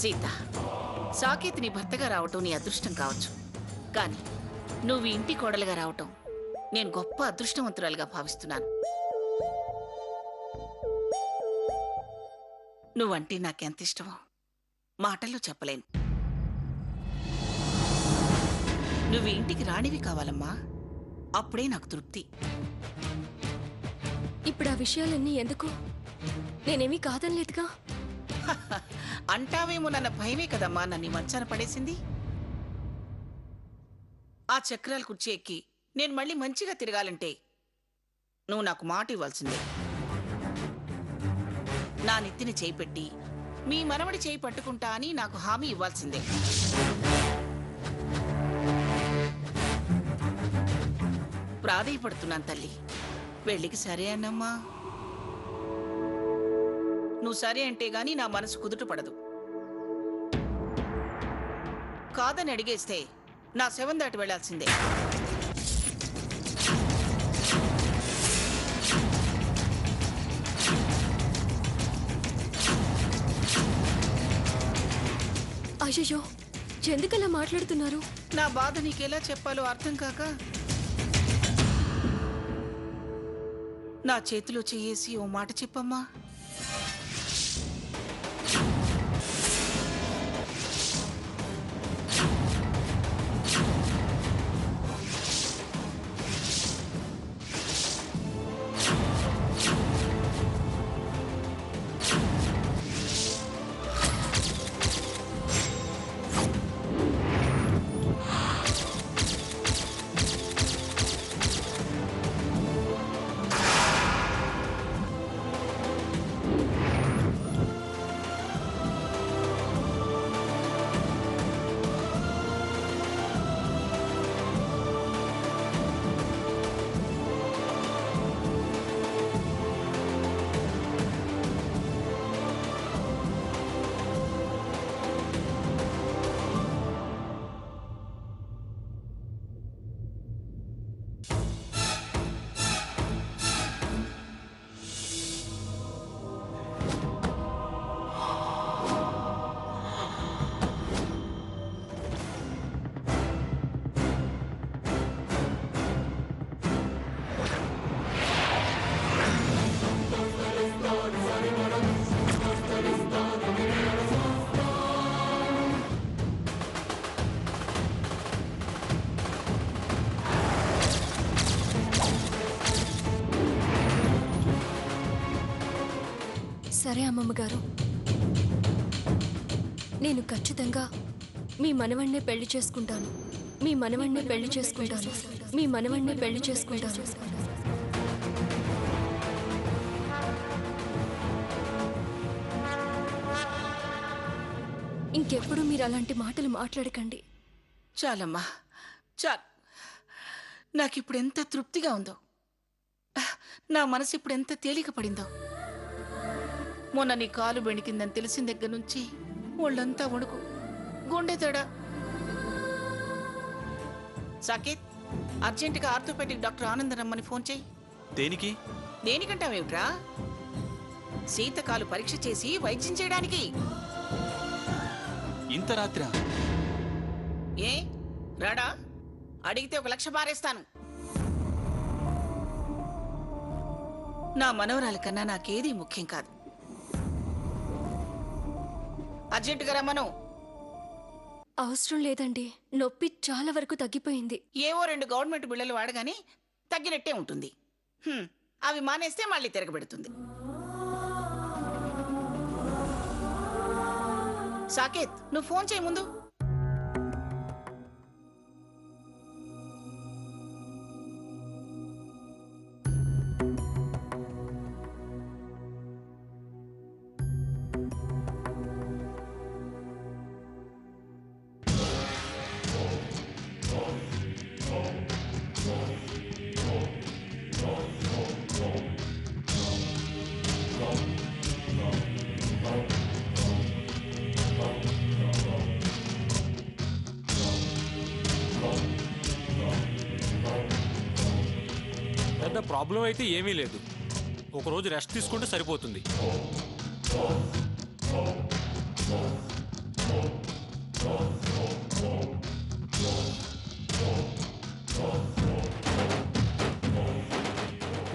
సీత, సాకేత్ నీ భర్తగా రావటం నీ అదృష్టం కావచ్చు, కానీ నువ్వు ఇంటి కోడలుగా రావటం నేను గొప్ప అదృష్టవంతురాలుగా భావిస్తున్నాను. నువ్వంటే నాకెంత ఇష్టమో మాటల్లో చెప్పలేను. నువ్వు ఇంటికి రాణివి కావాలమ్మా, అప్పుడే నాకు తృప్తి. ఇప్పుడు ఆ విషయాలన్నీ ఎందుకు? నేనేమీ కాదనలేదుగా. అంటావేమోనన్న భయమే కదమ్మా నన్ను మంచాన పడేసింది. ఆ చక్రాల కుర్చీ ఎక్కి నేను మళ్ళీ మంచిగా తిరగాలంటే నువ్వు నాకు మాట ఇవ్వాల్సిందే. నా నెత్తిని చేయి పెట్టి మీ మనవడి చేయి పట్టుకుంటా అని నాకు హామీ ఇవ్వాల్సిందే. ప్రాధేయపడుతున్నాను తల్లి, పెళ్ళికి సరే అన్నమ్మా. నువ్వు సరే అంటే గాని నా మనసు కుదుట పడదు. కాదని అడిగేస్తే నా శవం దాటి వెళ్లాల్సిందే. అయ్యో, ఎందుకలా మాట్లాడుతున్నారు? నా బాధ నీకెలా చెప్పాలో అర్థం కాక నా చేతిలో చేసి ఓ మాట చెప్పమ్మా. సరే అమ్మమ్మ గారు, నేను ఖచ్చితంగా మీ మనవణ్ణే పెళ్లి చేసుకుంటాను. మీ మనవణ్ణే పెళ్లి చేసుకుంటాను. మీ మనవణ్ణే పెళ్లి చేసుకుంటాను. ఇంకెప్పుడు మీరు అలాంటి మాటలు మాట్లాడకండి. చాలమ్మా, చాలు. నాకిప్పుడు ఎంత తృప్తిగా ఉందో, నా మనసు ఇప్పుడు ఎంత తేలిక పడిందో. మొన్న నీ కాలు బెణికిందని తెలిసిన దగ్గర నుంచి ఒళ్ళంతా వణుకు, గుండె తేడా. సాకేత్, అర్జెంటుగా ఆర్థోపెడిక్ డాక్టర్ ఆనంద్ రమ్మని ఫోన్ చేయి. దేనికి? దేనికంటావేమిట్రా? శీతకాలు పరీక్ష చేసి వైద్యం చేయడానికి. ఇంత రాత్రా? ఏ రాడా? అడిగితే 1 లక్ష పారేస్తాను. నా మనవరాల కన్నా నాకేదీ ముఖ్యం కాదు. అర్జెంటుగా రమ్మను. అవసరం లేదండి, నొప్పి చాలా వరకు తగ్గిపోయింది. ఏవో 2 గవర్నమెంట్ బిళ్ళలు వాడగానే తగ్గినట్టే ఉంటుంది. అవి మానేస్తే మళ్ళీ తిరగబెడుతుంది. సాకేత్, నువ్వు ఫోన్ చేయి ముందు. పెద్ద ప్రాబ్లం అయితే ఏమీ లేదు. ఒకరోజు రెస్ట్ తీసుకుంటే సరిపోతుంది.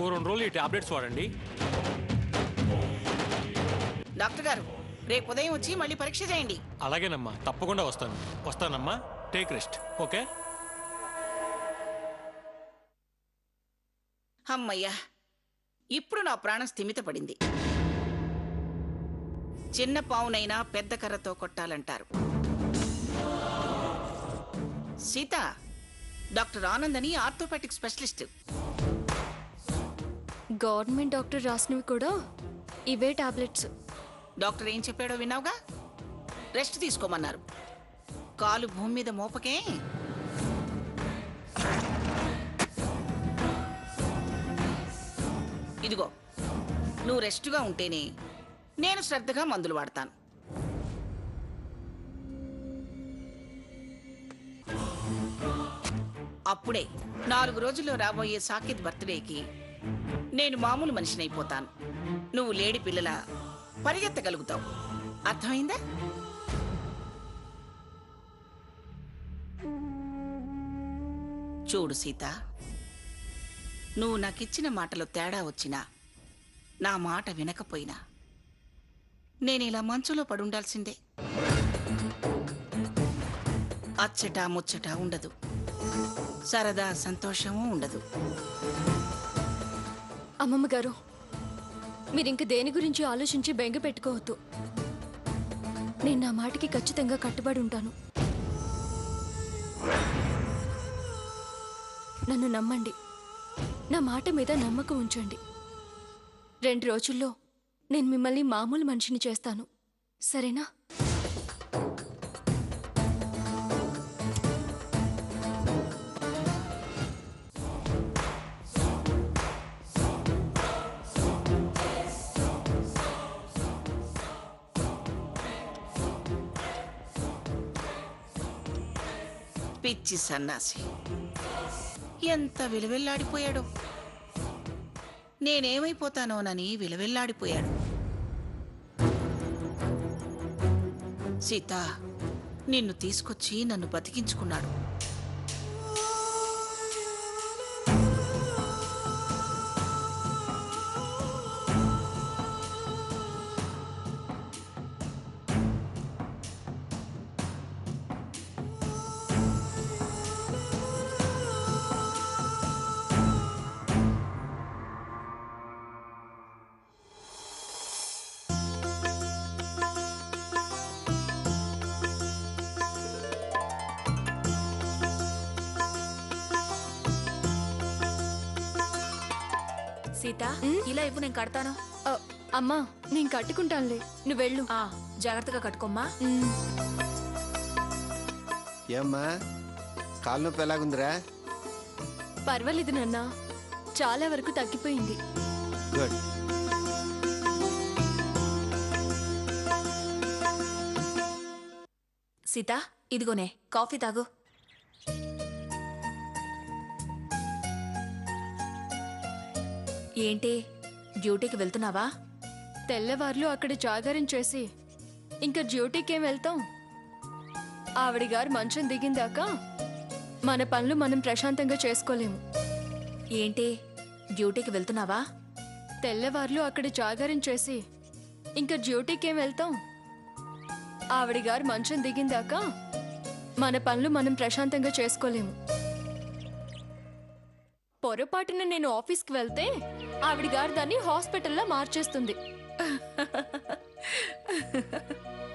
ఓ 2 రోజులు ఈ టాబ్లెట్స్ వాడండి. డాక్టర్ గారు, రేపు ఉదయం వచ్చి మళ్ళీ పరీక్ష చేయండి. అలాగేనమ్మా, తప్పకుండా వస్తాను. వస్తానమ్మా, టేక్ రెస్ట్. ఓకే. అమ్మయ్యా, ఇప్పుడు నా ప్రాణం స్థిమితపడింది. చిన్న పావునైనా పెద్ద కర్రతో కొట్టాలంటారు. సీత, డాక్టర్ ఆనంద్ అని ఆర్థోపెటిక్ స్పెషలిస్ట్. గవర్నమెంట్ డాక్టర్ రాసినవి కూడా ఇవే టాబ్లెట్స్. డాక్టర్ ఏం చెప్పాడో విన్నావుగా? రెస్ట్ తీసుకోమన్నారు. కాలు భూమి మీద మోపకే. ఇదిగో, నువ్వు రెస్ట్గా ఉంటేనే నేను శ్రద్ధగా మందులు వాడతాను. అప్పుడే 4 రోజుల్లో రాబోయే సాకిద్ బర్త్డేకి నేను మామూలు మనిషినైపోతాను. నువ్వు లేడి పిల్లల పరిగెత్తగలుగుతావు. అర్థమైందా? చూడు సీత, నువ్వు నాకిచ్చిన మాటలో తేడా వచ్చినా, నా మాట వినకపోయినా నేను ఇలా మంచులో పడుండాల్సిందే. అచ్చట ముచ్చట ఉండదు, సరదా సంతోషమూ ఉండదు. అమ్మమ్మ గారు, మీరింక దేని గురించి ఆలోచించి బెంగ పెట్టుకోవద్దు. నేను నా మాటకి ఖచ్చితంగా కట్టుబడి ఉంటాను. నన్ను నమ్మండి, నా మాట మీద నమ్మకం ఉంచండి. 2 రోజుల్లో నేను మిమ్మల్ని మామూలు మనిషిని చేస్తాను, సరేనా? పిచ్చి సన్నాసి ఎంత విలువెల్లాడిపోయాడో. నేనేమైపోతానోనని విలువెల్లాడిపోయాడు. సీత, నిన్ను తీసుకొచ్చి నన్ను బతికించుకున్నాడు. సీత, ఇలా ఇవ్వు, నేను కడతాను. అమ్మా, నేను కట్టుకుంటానులే, నువ్వు వెళ్ళు. జాగ్రత్తగా కట్టుకోమ్మా. ఏమ్మా, కాలు నొప్పి ఎలాగుందిరా? పర్వాలేదు నాన్న, చాలా వరకు తగ్గిపోయింది. గుడ్. సీత, ఇదిగోనే కాఫీ తాగు. ఏంటి, డ్యూటీకి వెళ్తున్నావా? తెల్లవార్లు అక్కడ జాగారం చేసి ఇంకా డ్యూటీకేం వెళ్తాం? ఆవిడ గారు మంచం దిగిందాకా మన పనులు మనం ప్రశాంతంగా చేసుకోలేము. ఏంటి, డ్యూటీకి వెళ్తున్నావా? తెల్లవార్లు అక్కడ జాగారం చేసి ఇంకా డ్యూటీకేం వెళ్తాం? ఆవిడ గారు మంచం దిగిందాకా మన పనులు మనం ప్రశాంతంగా చేసుకోలేము. పొరపాటున నేను ఆఫీస్కి వెళ్తే ఆవిడ గారు దాన్ని హాస్పిటల్లో మార్చేస్తుంది.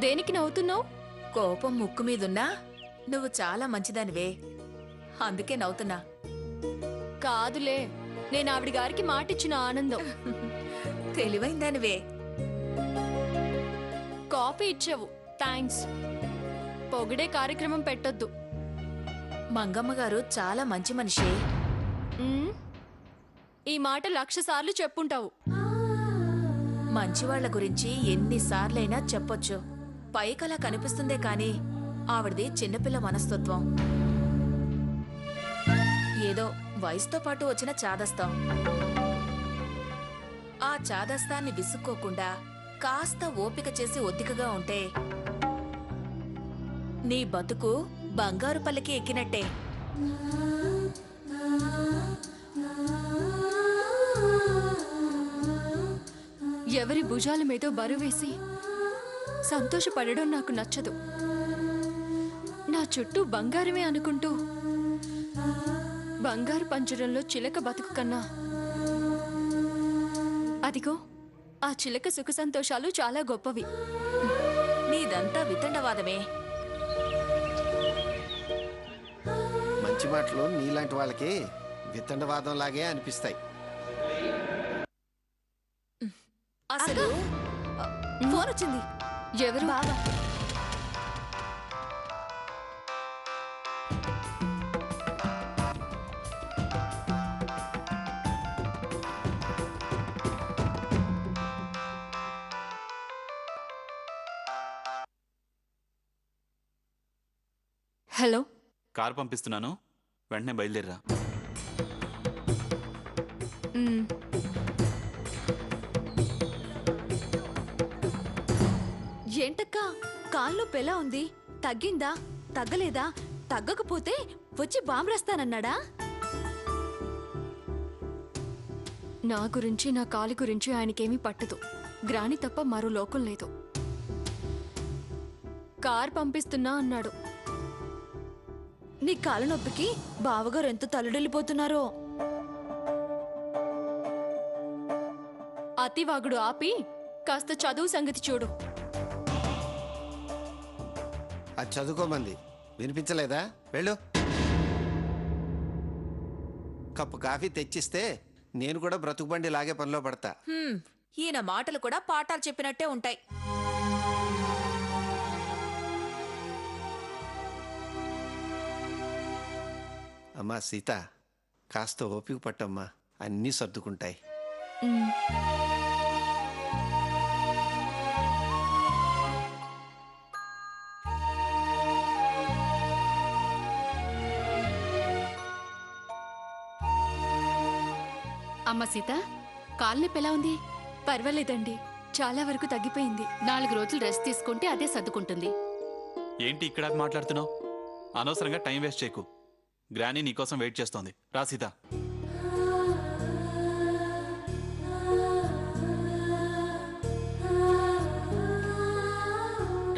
దేనికి నవ్వుతున్నావు? కోపం ముక్కు మీదున్నా నువ్వు చాలా మంచిదానివే, అందుకే నవ్వుతున్నా. కాదులే, నేను ఆవిడ గారికి మాటిచ్చిన ఆనందం. తెలివైందానివే. కాఫీ ఇచ్చావు, థ్యాంక్స్. పొగిడే కార్యక్రమం పెట్టొద్దు. మంగమ్మ గారు చాలా మంచి మనిషి. ఈ మాట 1,00,000 సార్లు చెప్పుంటావు. మంచివాళ్ల గురించి ఎన్నిసార్లైనా చెప్పొచ్చు, పైకలా కనిపిస్తుందే కాని ఆవిడది చిన్నపిల్ల మనస్తత్వం. ఏదో వయసుతో పాటు వచ్చిన చాదస్తం. ఆ చాదస్తాన్ని విసుక్కోకుండా కాస్త ఓపిక చేసి ఒద్దికగా ఉంటే నీ బతుకు బంగారు పల్లకి ఎక్కినట్టే. ఎవరి భుజాల మీద బరువేసి సంతోషపడడం నాకు నచ్చదు. నా చుట్టూ బంగారమే అనుకుంటూ బంగారు పంజరంలో చిలక బతుకు కన్నా అదిగో ఆ చిలక సుఖ సంతోషాలు చాలా గొప్పవి. నీదంతా వితండవాదమే. మంచి మాటలు నీలాంటి వాళ్ళకి వితండవాదం లాగే అనిపిస్తాయి. అసలు ఫోన్ వచ్చింది. ఎవరు? బాబా. హలో. కారు పంపిస్తున్నాను, వెంటనే బయలుదేరరా. మ్, ఏంటక్కా కాల్లో పెలా ఉంది? తగ్గిందా? తగ్గలేదా? తగ్గకపోతే వచ్చి బాంబరేస్తానన్నాడా? నా గురించి నా కాలి గురించి ఆయనకేమీ పట్టదు. గ్రాని తప్ప మరో లోకం లేదు. కార్ పంపిస్తున్నా అన్నాడు. నీ కాలు నొప్పికి బావగారు ఎంత తల్లడిల్లిపోతున్నారో. అతివాగుడు ఆపి కాస్త చదువు సంగతి చూడు. అది చదువుకోమంది వినిపించలేదా? వెళ్ళు. కప్పు కాఫీ తెచ్చిస్తే నేను కూడా బ్రతుకుబండి లాగే పనిలో పడతా. ఈయన మాటలు కూడా పాఠాలు చెప్పినట్టే ఉంటాయి. అమ్మా సీత, కాస్త ఓపిక పట్టమ్మా, అన్నీ సర్దుకుంటాయి. మ్, అమ్మ సీత, కాలు నొప్పి ఎలా ఉంది? పర్వాలేదండి, చాలా వరకు తగ్గిపోయింది. 4 రోజులు రెస్ట్ తీసుకుంటే అదే సర్దుకుంటుంది. ఏంటి ఇక్కడ మాట్లాడుతున్నావు? అనవసరంగా టైం వేస్ట్ చేయకు. గ్రానీ నీకోసం వెయిట్ చేస్తోంది. రా సీత.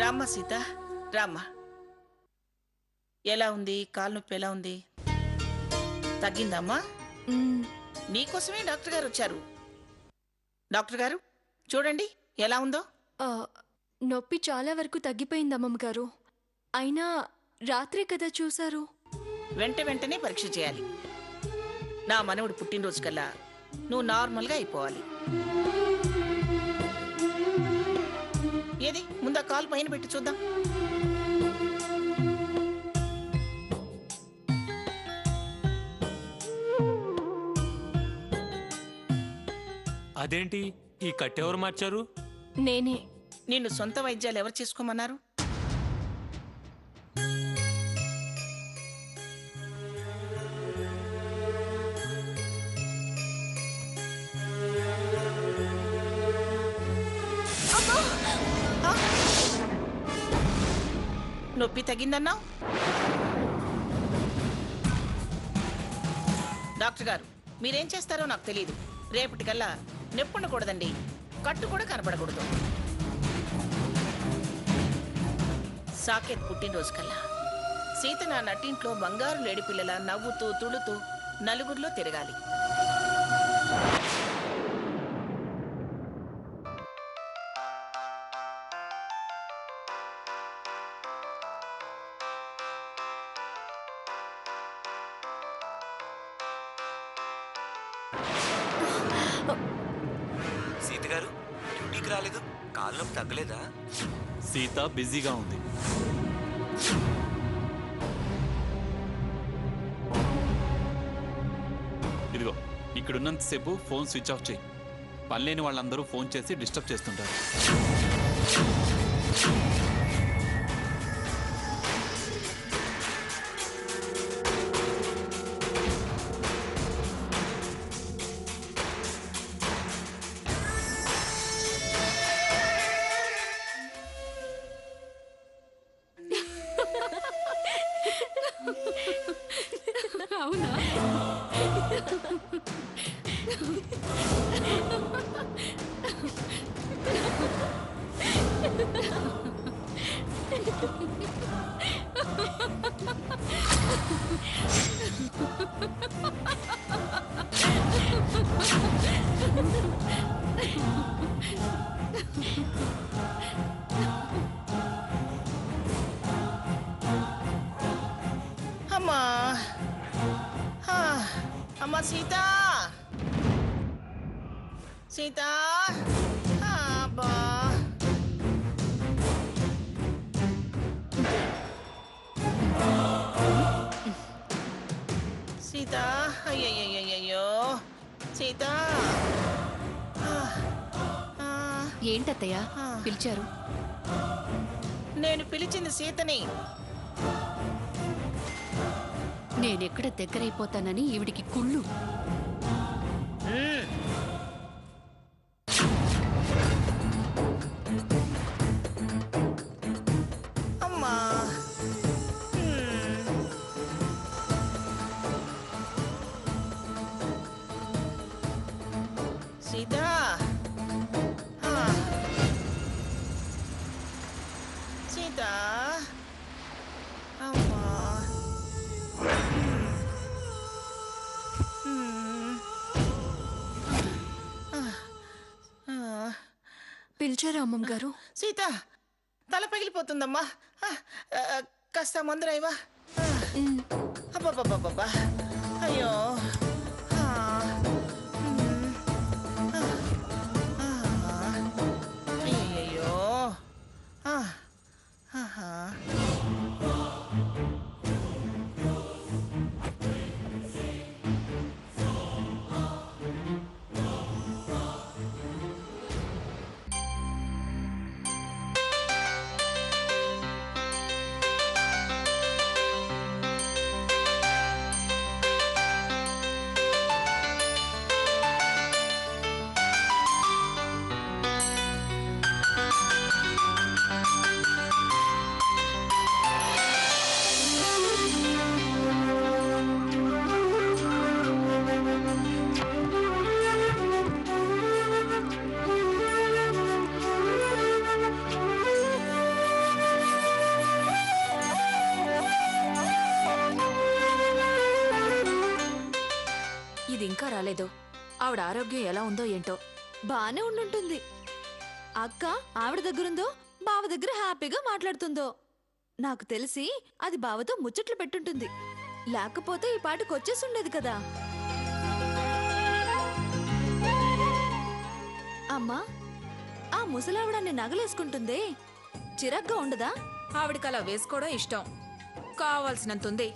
రామ్మ సీత, రామ్మ. ఎలా ఉంది? కాలు నొప్పి ఎలా ఉంది? తగ్గిందమ్మా? మ్, నీకోసమే డాక్టర్ గారు వచ్చారు. డాక్టర్ గారు చూడండి ఎలా ఉందో. ఆ, నొప్పి చాలా వరకు తగ్గిపోయింది అమ్మమ్మ గారు. అయినా రాత్రే కదా చూశారు. వెంటనే పరీక్ష చేయాలి. నా మనవడు పుట్టినరోజు కల్లా నువ్వు నార్మల్గా అయిపోవాలి. ఏది ముందు ఆ కాలు పైన పెట్టి చూద్దాం. అదేంటి ఈ కట్టెవరు మార్చారు? నేనే. నిన్ను సొంత వైద్యాలు ఎవరు చేసుకోమన్నారు? ఆ? నొప్పి తగ్గిందన్నావు? డాక్టర్ గారు మీరేం చేస్తారో నాకు తెలియదు. రేపటికల్లా నొప్పి ఉండకూడదండి, కట్టు కూడా కనపడకూడదు. సాకేత్ పుట్టినరోజు కల్లా సీత నా నట్టింట్లో బంగారు లేడి పిల్లల నవ్వుతూ తుడుతూ నలుగురిలో తిరగాలి. సీత గారు డ్యూటీకి రాలేదు, కాలు నొప్పి తగ్గలేదా? సీత బిజీగా ఉంది. ఇదిగో ఇక్కడున్నంతసేపు ఫోన్ స్విచ్ ఆఫ్ చేయి. పనిలేని వాళ్ళందరూ ఫోన్ చేసి డిస్టర్బ్ చేస్తుంటారు. అవునా? అమ్మా ఆ, అమ్మా సీత సీత ఆ, అబ్బా సీత అయ్యయ్యయ్యో సీత ఆ, ఆ, ఏంటత్తయ్య పిలిచారు? నేను పిలిచింది సీతని. నేనెక్కడ దగ్గరైపోతానని ఈవిడికి కుళ్ళు. మ్మ్. అమ్మా మ్మ్. సీత ఆ. సీత అమ్మా మ్మ్. ఆ. పిలిచారా అమ్మమ్మ గారు? సీత తల పగిలిపోతుందమ్మా ఆ, ఆ, కాస్త మందురాయివా అబ్బబ్బబ్బబ్బా అయ్యో ఆ, మ్, ఆ, అయ్యయ్యో ఆ, ఆహా. ఇది ఇంకా రాలేదు. ఆవిడ ఆరోగ్యం ఎలా ఉందో ఏంటో. బానే ఉండుంటుంది. అక్క ఆవిడ దగ్గరుందో బావ దగ్గర హ్యాపీగా మాట్లాడుతుందో. నాకు తెలిసి అది బావతో ముచ్చట్లు పెట్టుంటుంది. లేకపోతే ఈ పాటకు వచ్చేసుండేది కదా. అమ్మా, ఆ ముసలావిడాన్ని నగలేసుకుంటుందే, చిరాగ్గా ఉండదా? ఆవిడకి అలా వేసుకోవడం ఇష్టం. కావాల్సినంతుంది.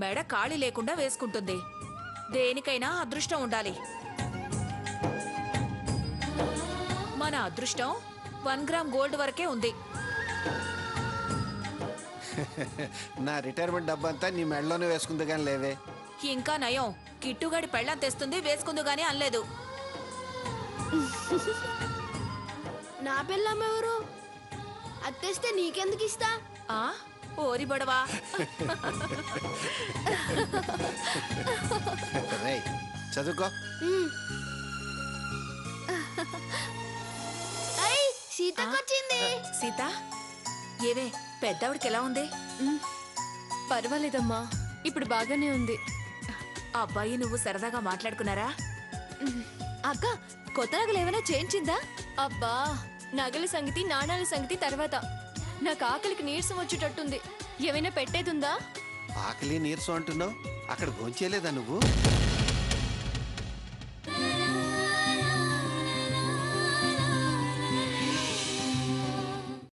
మెడ ఖాళీ లేకుండా వేసుకుంటుంది. దేనికైనా అదృష్టం ఉండాలి. మన అదృష్టం 1 గ్రామ్ గోల్డ్ వరకే ఉంది. నా రిటైర్మెంట్ డబ్బంతా నీ మెడలోనే వేసుకుంది కానీ లేవే. ఇంకా నయం, కిట్టుగాడి పెళ్ళం తెస్తుంది, వేసుకుందు గానీ అనలేదు. నా పిల్లమెవరు? అత్తేస్తే నీకెందుకు ఇస్తా? ఆ ఓరి బడవా. రేయ్, చదువుకో. సీతకొచ్చింది. సీత, ఏవే పెద్దవిడికి ఎలా ఉంది? పర్వాలేదమ్మా, ఇప్పుడు బాగానే ఉంది. అబ్బాయి నువ్వు సరదాగా మాట్లాడుకున్నారా? అక్క, కొత్త నగలు ఏమైనా చేయించిందా? అబ్బా, నగల సంగతి నాణాల సంగతి తర్వాత. నాకు ఆకలికి నీరసం వచ్చేటట్టుంది. ఏమైనా పెట్టేదుందా? ఆకలి నీరసం అంటున్నావు, అక్కడ భోంచేయలేదా నువ్వు?